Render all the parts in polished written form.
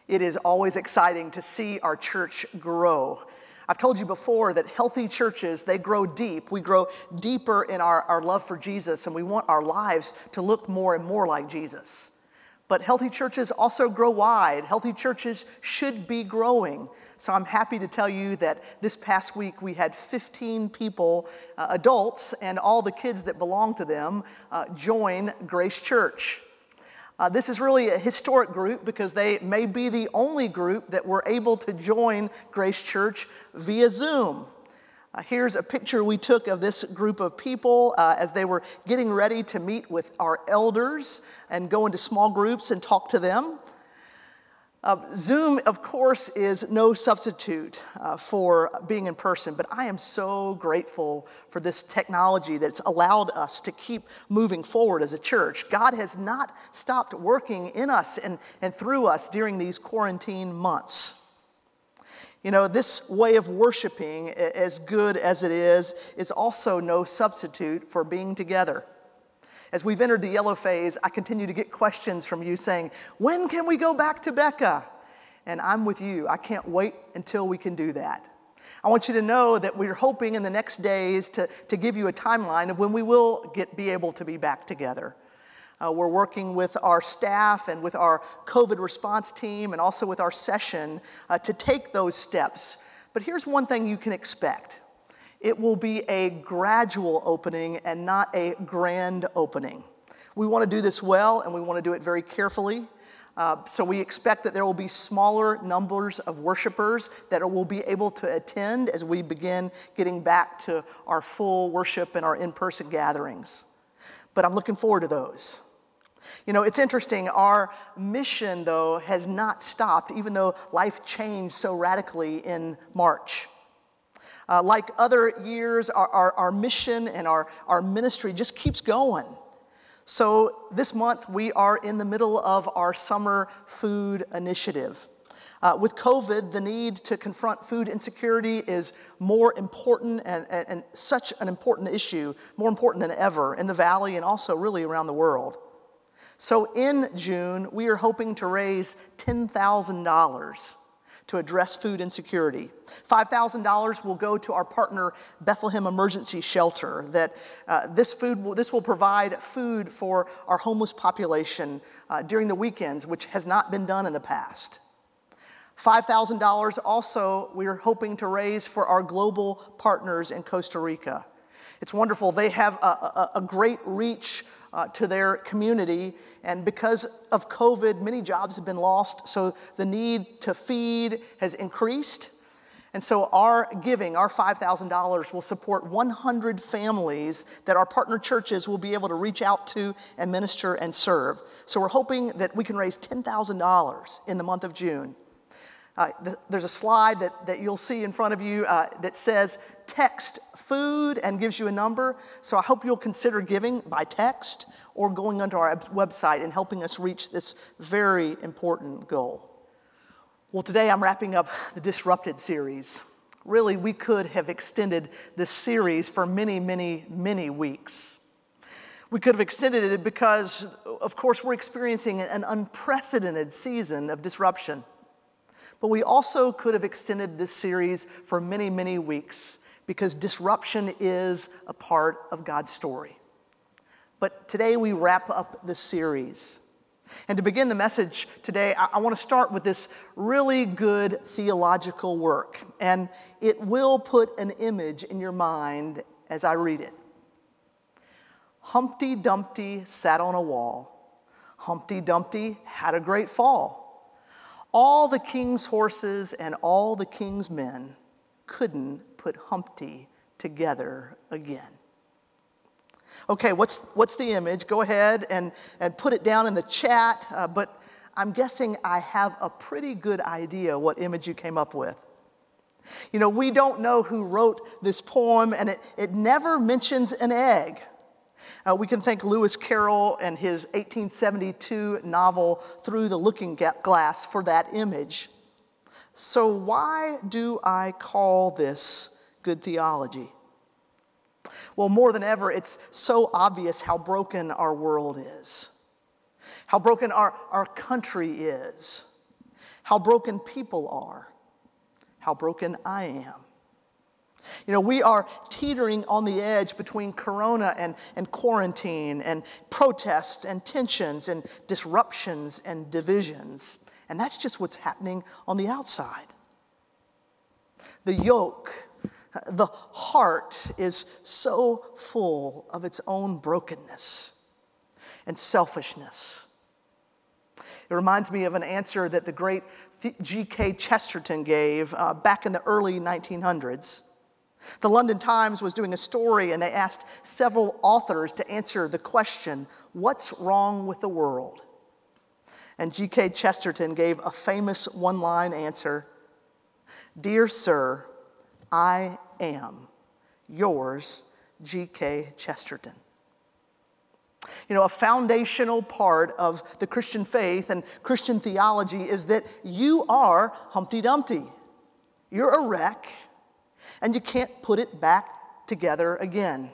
It is always exciting to see our church grow. I've told you before that healthy churches, they grow deep. We grow deeper in our love for Jesus, and we want our lives to look more and more like Jesus. But healthy churches also grow wide. Healthy churches should be growing. So I'm happy to tell you that this past week we had 15 people, adults, and all the kids that belong to them join Grace Church. This is really a historic group because they may be the only group that were able to join Grace Church via Zoom. Here's a picture we took of this group of people as they were getting ready to meet with our elders and go into small groups and talk to them. Zoom, of course, is no substitute for being in person, but I am so grateful for this technology that's allowed us to keep moving forward as a church. God has not stopped working in us and through us during these quarantine months. You know, this way of worshiping, as good as it is also no substitute for being together. As we've entered the yellow phase, I continue to get questions from you saying, when can we go back to Becca? And I'm with you. I can't wait until we can do that. I want you to know that we're hoping in the next days to give you a timeline of when we will be able to be back together. We're working with our staff and with our COVID response team and also with our session to take those steps. But here's one thing you can expect. It will be a gradual opening and not a grand opening. We want to do this well, and we want to do it very carefully. So we expect that there will be smaller numbers of worshipers that will be able to attend as we begin getting back to our full worship and our in-person gatherings. But I'm looking forward to those. You know, it's interesting. Our mission, though, has not stopped, even though life changed so radically in March. Like other years, our mission and our ministry just keeps going. So this month, we are in the middle of our summer food initiative. With COVID, the need to confront food insecurity is more important and such an important issue, more important than ever in the Valley and also really around the world. So in June, we are hoping to raise $10,000 to address food insecurity. $5,000 will go to our partner Bethlehem Emergency Shelter. This will provide food for our homeless population during the weekends, which has not been done in the past. $5,000 also we are hoping to raise for our global partners in Costa Rica. It's wonderful. They have a great reach to their community, and because of COVID, many jobs have been lost, so the need to feed has increased. And so our giving, our $5,000, will support 100 families that our partner churches will be able to reach out to and minister and serve. So we're hoping that we can raise $10,000 in the month of June. There's a slide that you'll see in front of you that says text food and gives you a number. So I hope you'll consider giving by text or going onto our website and helping us reach this very important goal. Well, today I'm wrapping up the Disrupted series. Really, we could have extended this series for many, many, many weeks. We could have extended it because, of course, we're experiencing an unprecedented season of disruption. But we also could have extended this series for many, many weeks because disruption is a part of God's story. But today we wrap up the series. And to begin the message today, I want to start with this really good theological work. And it will put an image in your mind as I read it. Humpty Dumpty sat on a wall. Humpty Dumpty had a great fall. All the king's horses and all the king's men couldn't put Humpty together again. Okay, what's the image? Go ahead and put it down in the chat, but I'm guessing I have a pretty good idea what image you came up with. You know, we don't know who wrote this poem, and it never mentions an egg. We can thank Lewis Carroll and his 1872 novel Through the Looking Glass for that image. So why do I call this good theology? Well, more than ever, it's so obvious how broken our world is, how broken our country is, how broken people are, how broken I am. You know, we are teetering on the edge between corona and quarantine and protests and tensions and disruptions and divisions. And that's just what's happening on the outside. The yoke, the heart is so full of its own brokenness and selfishness. It reminds me of an answer that the great G.K. Chesterton gave back in the early 1900s. The London Times was doing a story, and they asked several authors to answer the question, what's wrong with the world? And G.K. Chesterton gave a famous one-line answer, "Dear sir, I am yours, G.K. Chesterton." You know, a foundational part of the Christian faith and Christian theology is that you are Humpty Dumpty. You're a wreck, and you can't put it back together again.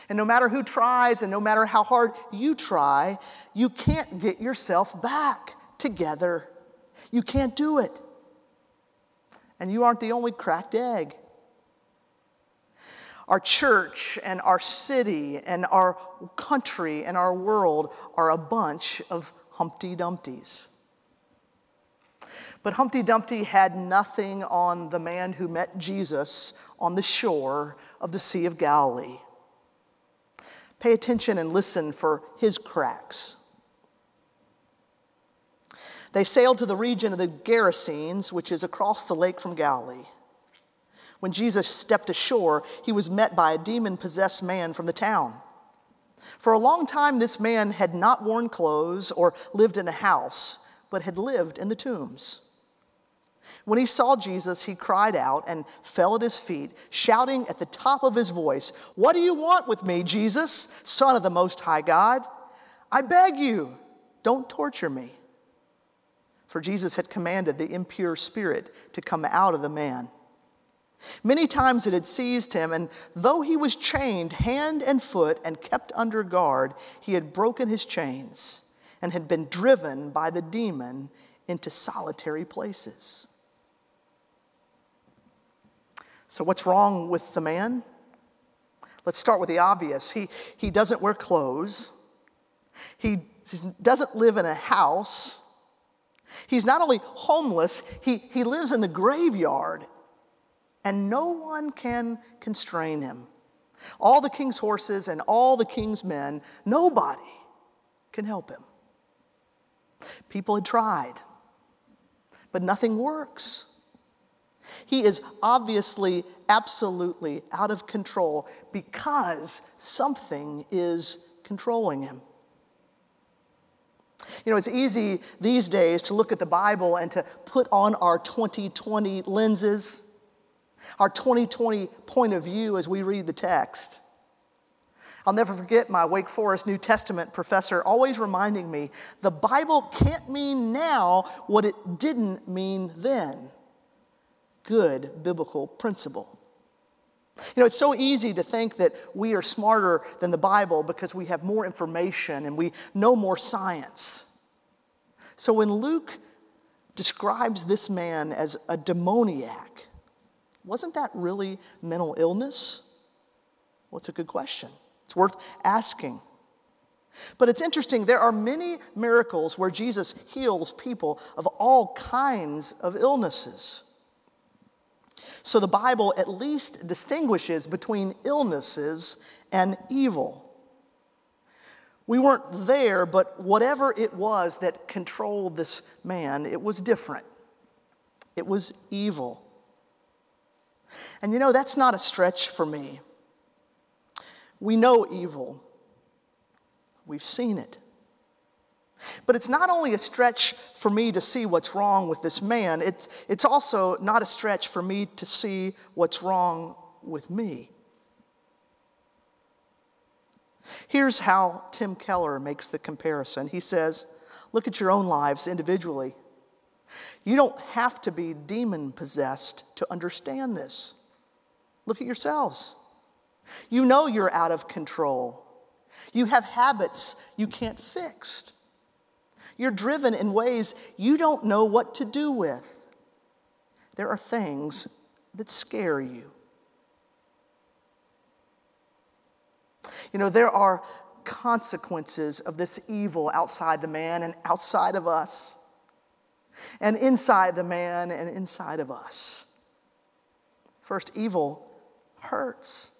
And no matter who tries and no matter how hard you try, you can't get yourself back together. You can't do it. And you aren't the only cracked egg. Our church and our city and our country and our world are a bunch of Humpty Dumptys. But Humpty Dumpty had nothing on the man who met Jesus on the shore of the Sea of Galilee. Pay attention and listen for his cracks. They sailed to the region of the Gerasenes, which is across the lake from Galilee. When Jesus stepped ashore, he was met by a demon-possessed man from the town. For a long time, this man had not worn clothes or lived in a house, but had lived in the tombs. When he saw Jesus, he cried out and fell at his feet, shouting at the top of his voice, "What do you want with me, Jesus, Son of the Most High God? I beg you, don't torture me." For Jesus had commanded the impure spirit to come out of the man. Many times it had seized him, and though he was chained hand and foot and kept under guard, he had broken his chains and had been driven by the demon into solitary places. So what's wrong with the man? Let's start with the obvious. He doesn't wear clothes. He doesn't live in a house. He's not only homeless, he lives in the graveyard. And no one can constrain him. All the king's horses and all the king's men, nobody can help him. People had tried, but nothing works. He is obviously, absolutely out of control because something is controlling him. You know, it's easy these days to look at the Bible and to put on our 2020 lenses, our 2020 point of view as we read the text. I'll never forget my Wake Forest New Testament professor always reminding me, the Bible can't mean now what it didn't mean then. Good biblical principle. You know, it's so easy to think that we are smarter than the Bible because we have more information and we know more science. So when Luke describes this man as a demoniac, wasn't that really mental illness? Well, it's a good question. It's worth asking. But it's interesting, there are many miracles where Jesus heals people of all kinds of illnesses. So the Bible at least distinguishes between illnesses and evil. We weren't there, but whatever it was that controlled this man, it was different. It was evil. And you know, that's not a stretch for me. We know evil. We've seen it. But it's not only a stretch for me to see what's wrong with this man, it's also not a stretch for me to see what's wrong with me. Here's how Tim Keller makes the comparison. He says, look at your own lives individually. You don't have to be demon-possessed to understand this. Look at yourselves. You know you're out of control. You have habits you can't fix. You're driven in ways you don't know what to do with. There are things that scare you. You know, there are consequences of this evil outside the man and outside of us, and inside the man and inside of us. First, evil hurts.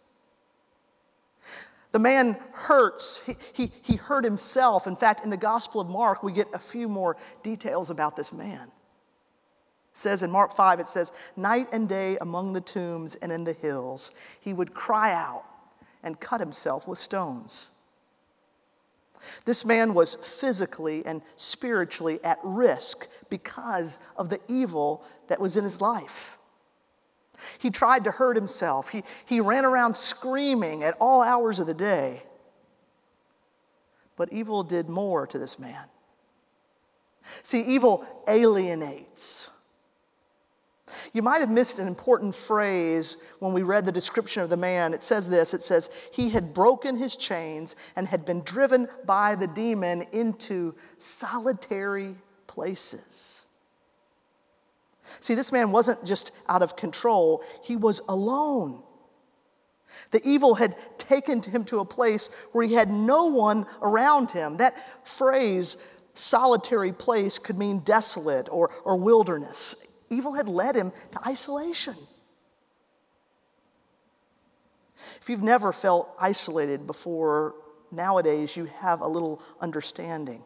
The man hurts. He hurt himself. In fact, in the Gospel of Mark, we get a few more details about this man. It says in Mark 5, it says, night and day among the tombs and in the hills, he would cry out and cut himself with stones. This man was physically and spiritually at risk because of the evil that was in his life. He tried to hurt himself. He ran around screaming at all hours of the day. But evil did more to this man. See, evil alienates. You might have missed an important phrase when we read the description of the man. It says this, it says, he had broken his chains and had been driven by the demon into solitary places. See, this man wasn't just out of control, he was alone. The evil had taken him to a place where he had no one around him. That phrase, solitary place, could mean desolate or wilderness. Evil had led him to isolation. If you've never felt isolated before, nowadays you have a little understanding.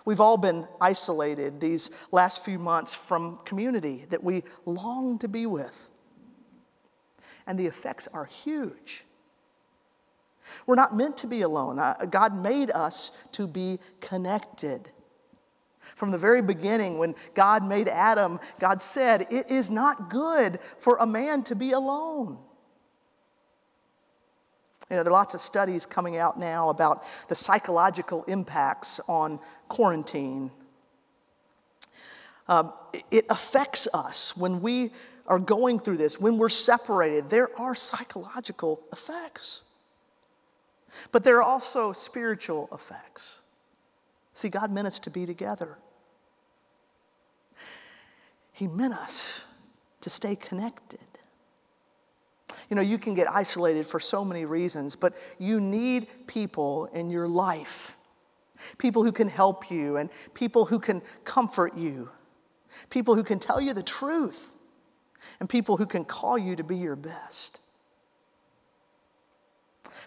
We've all been isolated these last few months from community that we long to be with. And the effects are huge. We're not meant to be alone. God made us to be connected. From the very beginning, when God made Adam, God said, it is not good for a man to be alone. You know, there are lots of studies coming out now about the psychological impacts on quarantine. It affects us when we are going through this, when we're separated. There are psychological effects. But there are also spiritual effects. See, God meant us to be together. He meant us to stay connected. You know, you can get isolated for so many reasons, but you need people in your life. People who can help you and people who can comfort you. People who can tell you the truth and people who can call you to be your best.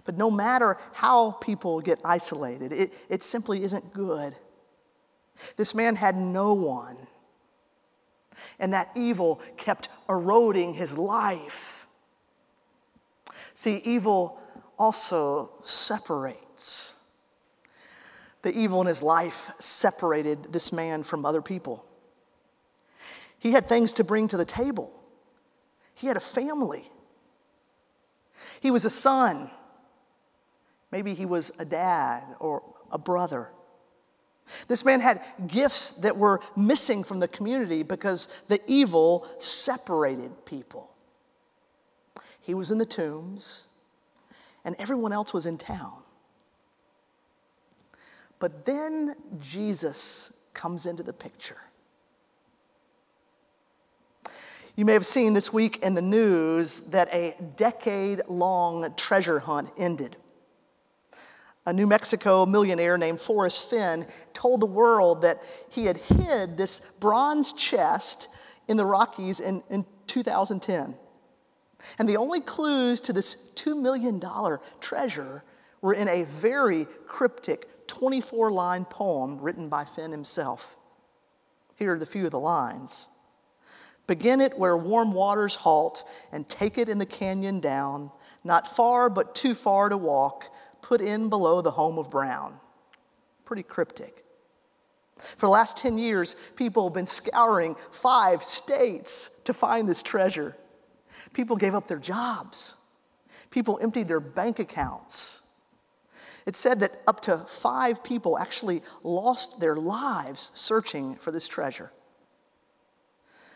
But no matter how people get isolated, it simply isn't good. This man had no one, and that evil kept eroding his life. See, evil also separates. The evil in his life separated this man from other people. He had things to bring to the table. He had a family. He was a son. Maybe he was a dad or a brother. This man had gifts that were missing from the community because the evil separated people. He was in the tombs, and everyone else was in town. But then Jesus comes into the picture. You may have seen this week in the news that a decade-long treasure hunt ended. A New Mexico millionaire named Forrest Fenn told the world that he had hid this bronze chest in the Rockies in 2010. And the only clues to this $2 million treasure were in a very cryptic 24-line poem written by Fenn himself. Here are the few of the lines. Begin it where warm waters halt, and take it in the canyon down, not far but too far to walk, put in below the home of Brown. Pretty cryptic. For the last 10 years, people have been scouring 5 states to find this treasure. People gave up their jobs. People emptied their bank accounts. It's said that up to 5 people actually lost their lives searching for this treasure.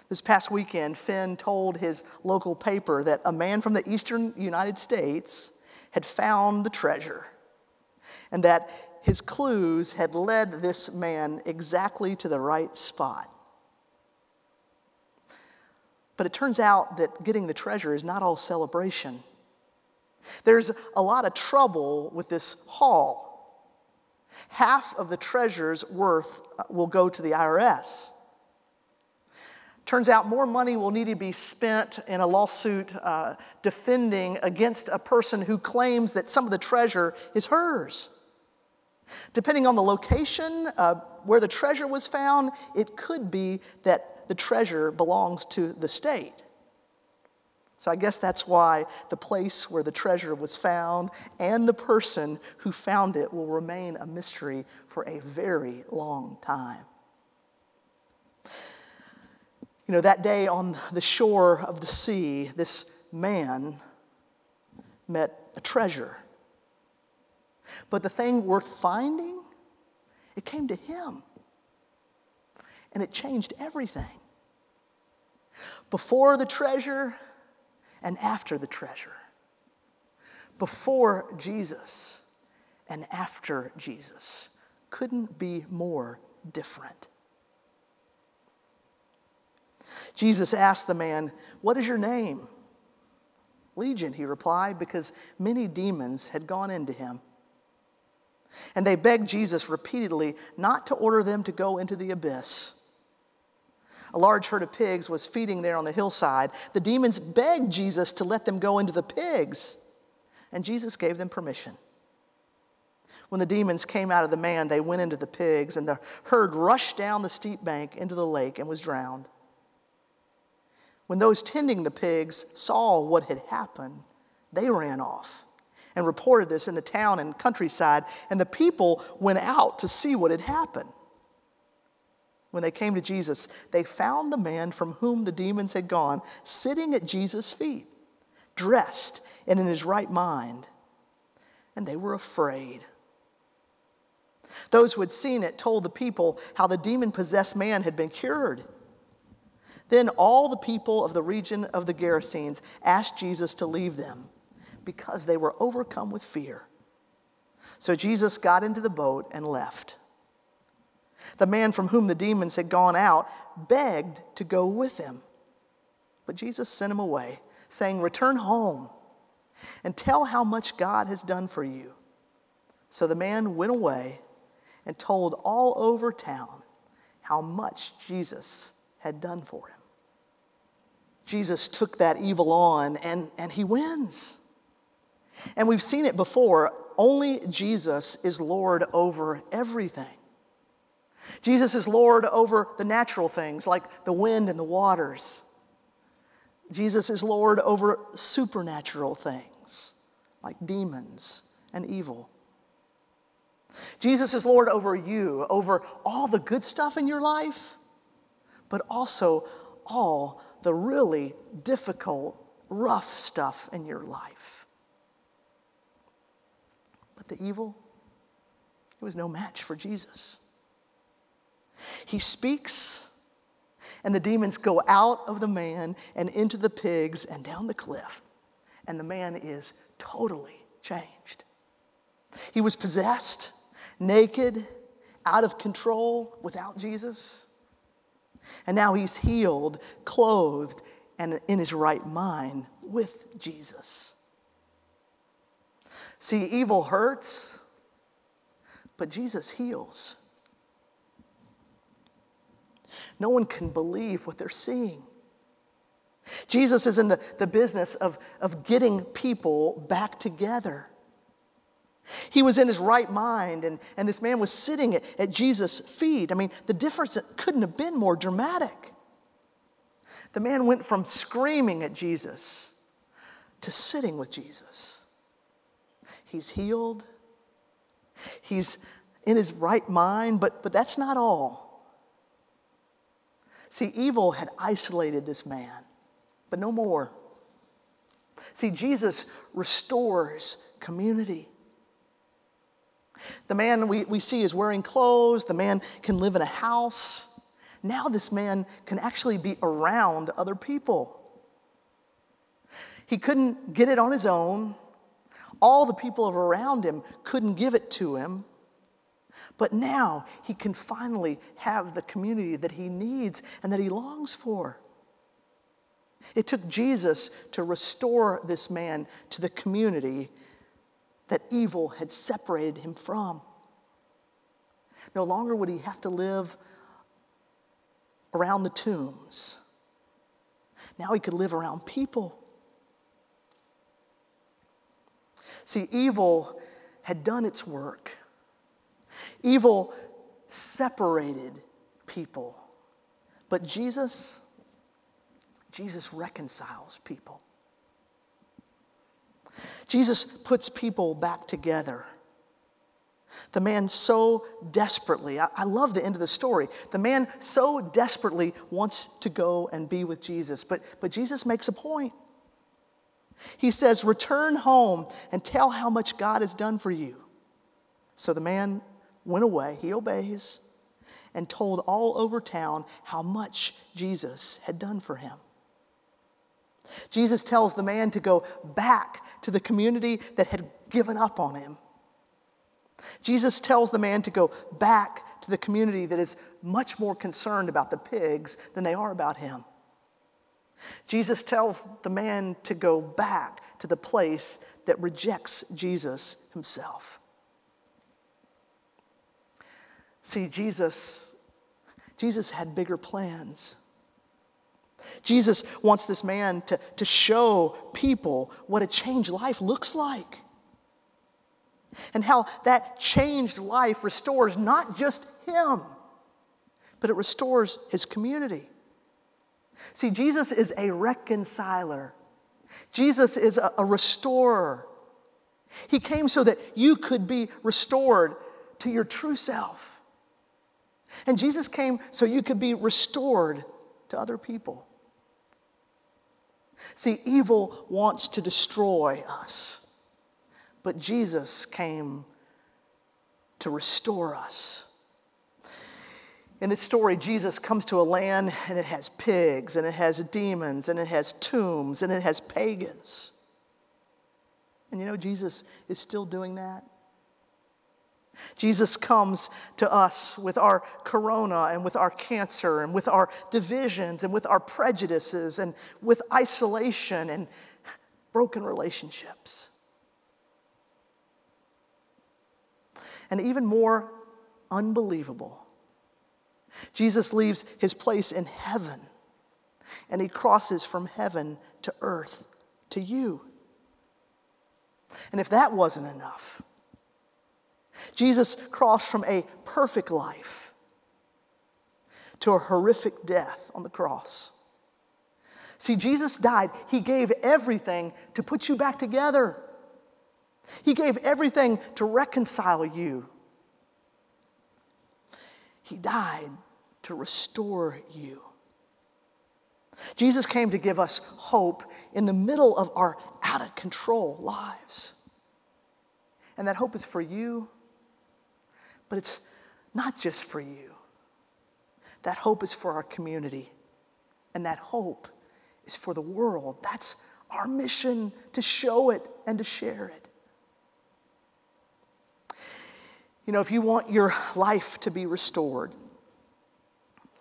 This past weekend, Fenn told his local paper that a man from the eastern United States had found the treasure, and that his clues had led this man exactly to the right spot. But it turns out that getting the treasure is not all celebration. There's a lot of trouble with this haul. Half of the treasure's worth will go to the IRS. Turns out more money will need to be spent in a lawsuit defending against a person who claims that some of the treasure is hers. Depending on the location where the treasure was found, it could be that the treasure belongs to the state. So I guess that's why the place where the treasure was found and the person who found it will remain a mystery for a very long time. You know, that day on the shore of the sea, this man met a treasure. But the thing worth finding, it came to him. And it changed everything. Before the treasure and after the treasure. Before Jesus and after Jesus couldn't be more different. Jesus asked the man, "What is your name?" "Legion," he replied, because many demons had gone into him. And they begged Jesus repeatedly not to order them to go into the abyss. A large herd of pigs was feeding there on the hillside. The demons begged Jesus to let them go into the pigs, and Jesus gave them permission. When the demons came out of the man, they went into the pigs, and the herd rushed down the steep bank into the lake and was drowned. When those tending the pigs saw what had happened, they ran off and reported this in the town and countryside, and the people went out to see what had happened. When they came to Jesus, they found the man from whom the demons had gone sitting at Jesus' feet, dressed and in his right mind, and they were afraid. Those who had seen it told the people how the demon-possessed man had been cured. Then all the people of the region of the Gerasenes asked Jesus to leave them because they were overcome with fear. So Jesus got into the boat and left. The man from whom the demons had gone out begged to go with him. But Jesus sent him away, saying, "Return home and tell how much God has done for you." So the man went away and told all over town how much Jesus had done for him. Jesus took that evil on, and he wins. And we've seen it before. Only Jesus is Lord over everything. Jesus is Lord over the natural things like the wind and the waters. Jesus is Lord over supernatural things like demons and evil. Jesus is Lord over you, over all the good stuff in your life, but also all the really difficult, rough stuff in your life. But the evil, it was no match for Jesus. He speaks, and the demons go out of the man and into the pigs and down the cliff, and the man is totally changed. He was possessed, naked, out of control without Jesus. And now he's healed, clothed, and in his right mind with Jesus. See, evil hurts, but Jesus heals. No one can believe what they're seeing. Jesus is in the business of getting people back together. He was in his right mind, and this man was sitting at Jesus' feet. I mean, the difference couldn't have been more dramatic. The man went from screaming at Jesus to sitting with Jesus. He's healed. He's in his right mind, but that's not all. See, evil had isolated this man, but no more. See, Jesus restores community. The man we see is wearing clothes. The man can live in a house. Now this man can actually be around other people. He couldn't get it on his own. All the people around him couldn't give it to him. But now he can finally have the community that he needs and that he longs for. It took Jesus to restore this man to the community that evil had separated him from. No longer would he have to live around the tombs. Now he could live around people. See, evil had done its work. Evil separated people. But Jesus reconciles people. Jesus puts people back together. The man so desperately, I love the end of the story. The man so desperately wants to go and be with Jesus. But Jesus makes a point. He says, return home and tell how much God has done for you. So the man went away, he obeys, and told all over town how much Jesus had done for him. Jesus tells the man to go back to the community that had given up on him. Jesus tells the man to go back to the community that is much more concerned about the pigs than they are about him. Jesus tells the man to go back to the place that rejects Jesus himself. See, Jesus had bigger plans. Jesus wants this man to show people what a changed life looks like. And how that changed life restores not just him, but it restores his community. See, Jesus is a reconciler. Jesus is a restorer. He came so that you could be restored to your true self. And Jesus came so you could be restored to other people. See, evil wants to destroy us, but Jesus came to restore us. In this story, Jesus comes to a land and it has pigs, and it has demons, and it has tombs, and it has pagans. And you know, Jesus is still doing that. Jesus comes to us with our corona and with our cancer and with our divisions and with our prejudices and with isolation and broken relationships. And even more unbelievable, Jesus leaves his place in heaven and he crosses from heaven to earth to you. And if that wasn't enough, Jesus crossed from a perfect life to a horrific death on the cross. See, Jesus died. He gave everything to put you back together. He gave everything to reconcile you. He died to restore you. Jesus came to give us hope in the middle of our out-of-control lives. And that hope is for you, but it's not just for you. That hope is for our community, and that hope is for the world. That's our mission, to show it and to share it. You know, if you want your life to be restored,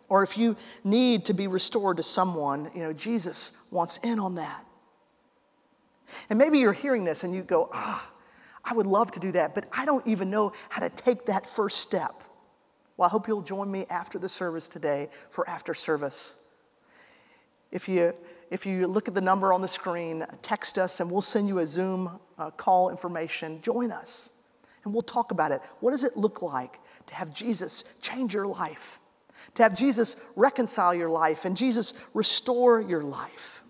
or if you need to be restored to someone, you know, Jesus wants in on that. And maybe you're hearing this and you go, I would love to do that, but I don't even know how to take that first step. Well, I hope you'll join me after the service today for after service. If you look at the number on the screen, text us and we'll send you a Zoom call information. Join us and we'll talk about it. What does it look like to have Jesus change your life? To have Jesus reconcile your life and Jesus restore your life?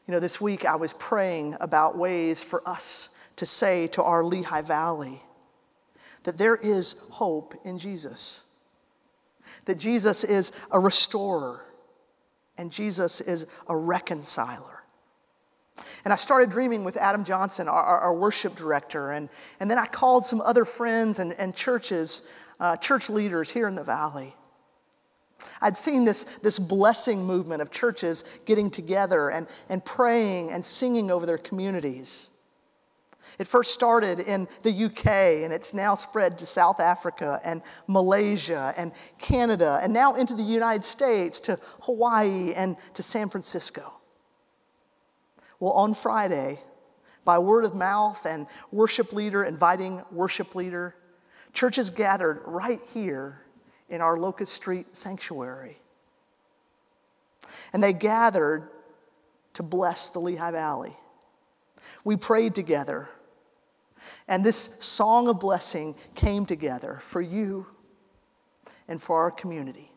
You know, this week I was praying about ways for us to say to our Lehigh Valley that there is hope in Jesus. That Jesus is a restorer and Jesus is a reconciler. And I started dreaming with Adam Johnson, our worship director, and then I called some other friends and churches, church leaders here in the valley. I'd seen this blessing movement of churches getting together and praying and singing over their communities. It first started in the UK, and it's now spread to South Africa and Malaysia and Canada, and now into the United States, to Hawaii and to San Francisco. Well, on Friday, by word of mouth and worship leader inviting worship leader, churches gathered right here in our Locust Street sanctuary. And they gathered to bless the Lehigh Valley. We prayed together. And this song of blessing came together for you and for our community.